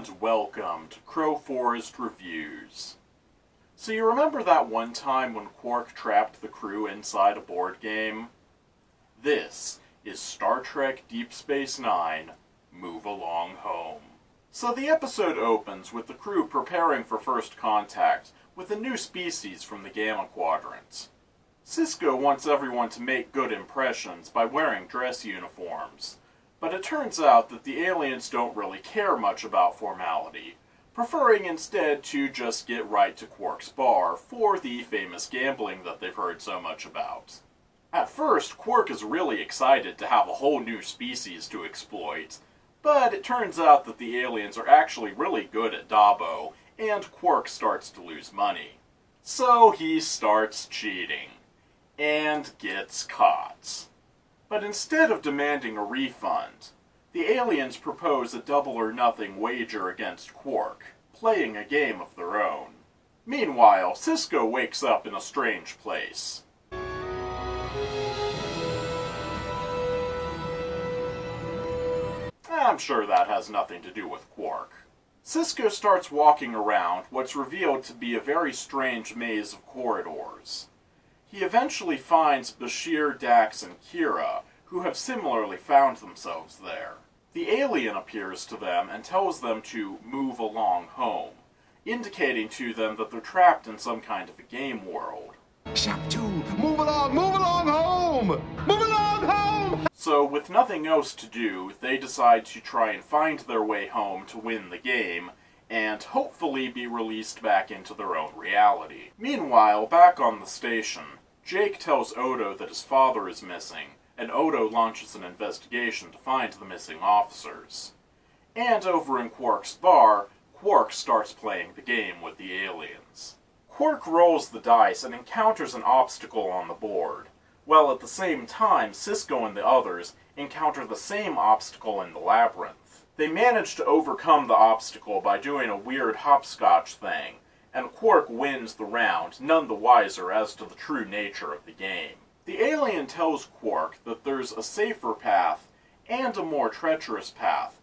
and welcome to Crowforest Reviews. So you remember that one time when Quark trapped the crew inside a board game? This is Star Trek Deep Space Nine, Move Along Home. So the episode opens with the crew preparing for first contact with a new species from the Gamma Quadrant. Sisko wants everyone to make good impressions by wearing dress uniforms, but it turns out that the aliens don't really care much about formality, preferring instead to just get right to Quark's bar for the famous gambling that they've heard so much about. At first, Quark is really excited to have a whole new species to exploit, but it turns out that the aliens are actually really good at Dabo, and Quark starts to lose money. So he starts cheating, and gets caught. But instead of demanding a refund, the aliens propose a double-or-nothing wager against Quark, playing a game of their own. Meanwhile, Sisko wakes up in a strange place. I'm sure that has nothing to do with Quark. Sisko starts walking around what's revealed to be a very strange maze of corridors. He eventually finds Bashir, Dax, and Kira, who have similarly found themselves there. The alien appears to them and tells them to move along home, indicating to them that they're trapped in some kind of a game world. Shop 2, move along home! Move along home! So, with nothing else to do, they decide to try and find their way home to win the game, and hopefully be released back into their own reality. Meanwhile, back on the station, Jake tells Odo that his father is missing, and Odo launches an investigation to find the missing officers. And over in Quark's bar, Quark starts playing the game with the aliens. Quark rolls the dice and encounters an obstacle on the board, while at the same time Sisko and the others encounter the same obstacle in the labyrinth. They manage to overcome the obstacle by doing a weird hopscotch thing, and Quark wins the round, none the wiser as to the true nature of the game. The alien tells Quark that there's a safer path and a more treacherous path,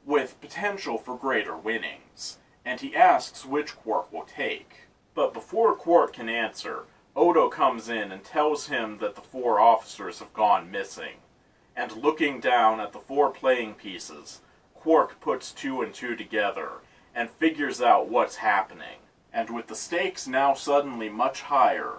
with potential for greater winnings, and he asks which Quark will take. But before Quark can answer, Odo comes in and tells him that the 4 officers have gone missing, and looking down at the 4 playing pieces, Quark puts 2 and 2 together and figures out what's happening. And with the stakes now suddenly much higher,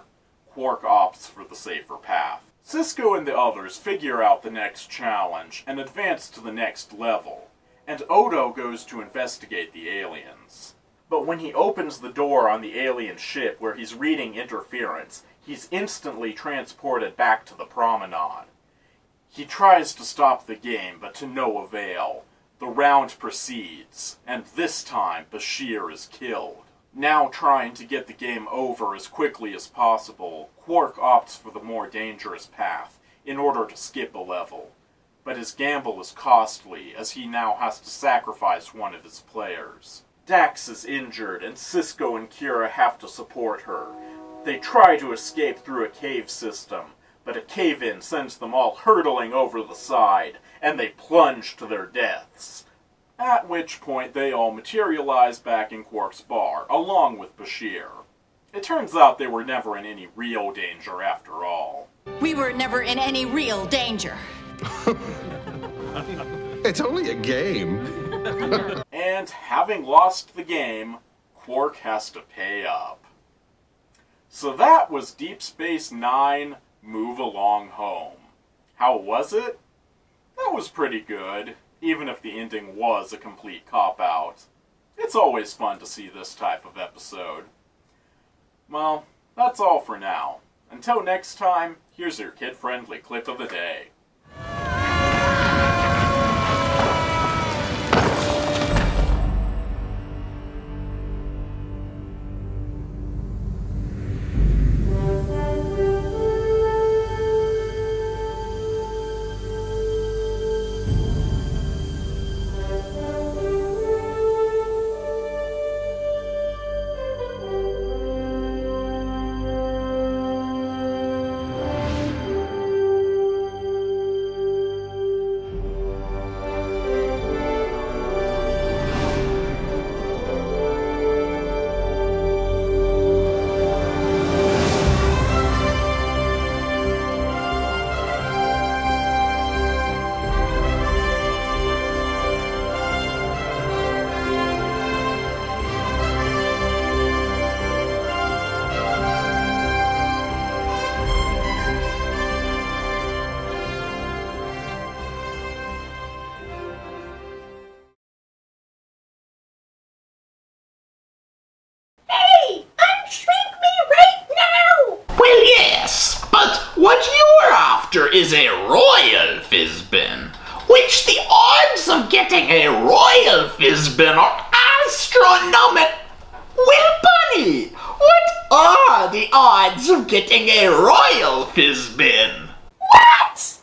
Quark opts for the safer path. Sisko and the others figure out the next challenge and advance to the next level, and Odo goes to investigate the aliens. But when he opens the door on the alien ship where he's reading interference, he's instantly transported back to the promenade. He tries to stop the game, but to no avail. The round proceeds, and this time Bashir is killed. Now trying to get the game over as quickly as possible, Quark opts for the more dangerous path in order to skip a level. But his gamble is costly, as he now has to sacrifice one of his players. Dax is injured, and Sisko and Kira have to support her. They try to escape through a cave system, but a cave-in sends them all hurtling over the side, and they plunge to their deaths. At which point they all materialize back in Quark's bar, along with Bashir. It turns out they were never in any real danger after all. We were never in any real danger. It's only a game. And having lost the game, Quark has to pay up. So that was Deep Space Nine, Move Along Home. How was it? That was pretty good, even if the ending was a complete cop-out. It's always fun to see this type of episode. Well, that's all for now. Until next time, here's your kid-friendly clip of the day. What you're after is a royal Fizbin, which the odds of getting a royal Fizbin are astronomical. Well, Bunny, what are the odds of getting a royal Fizbin? What?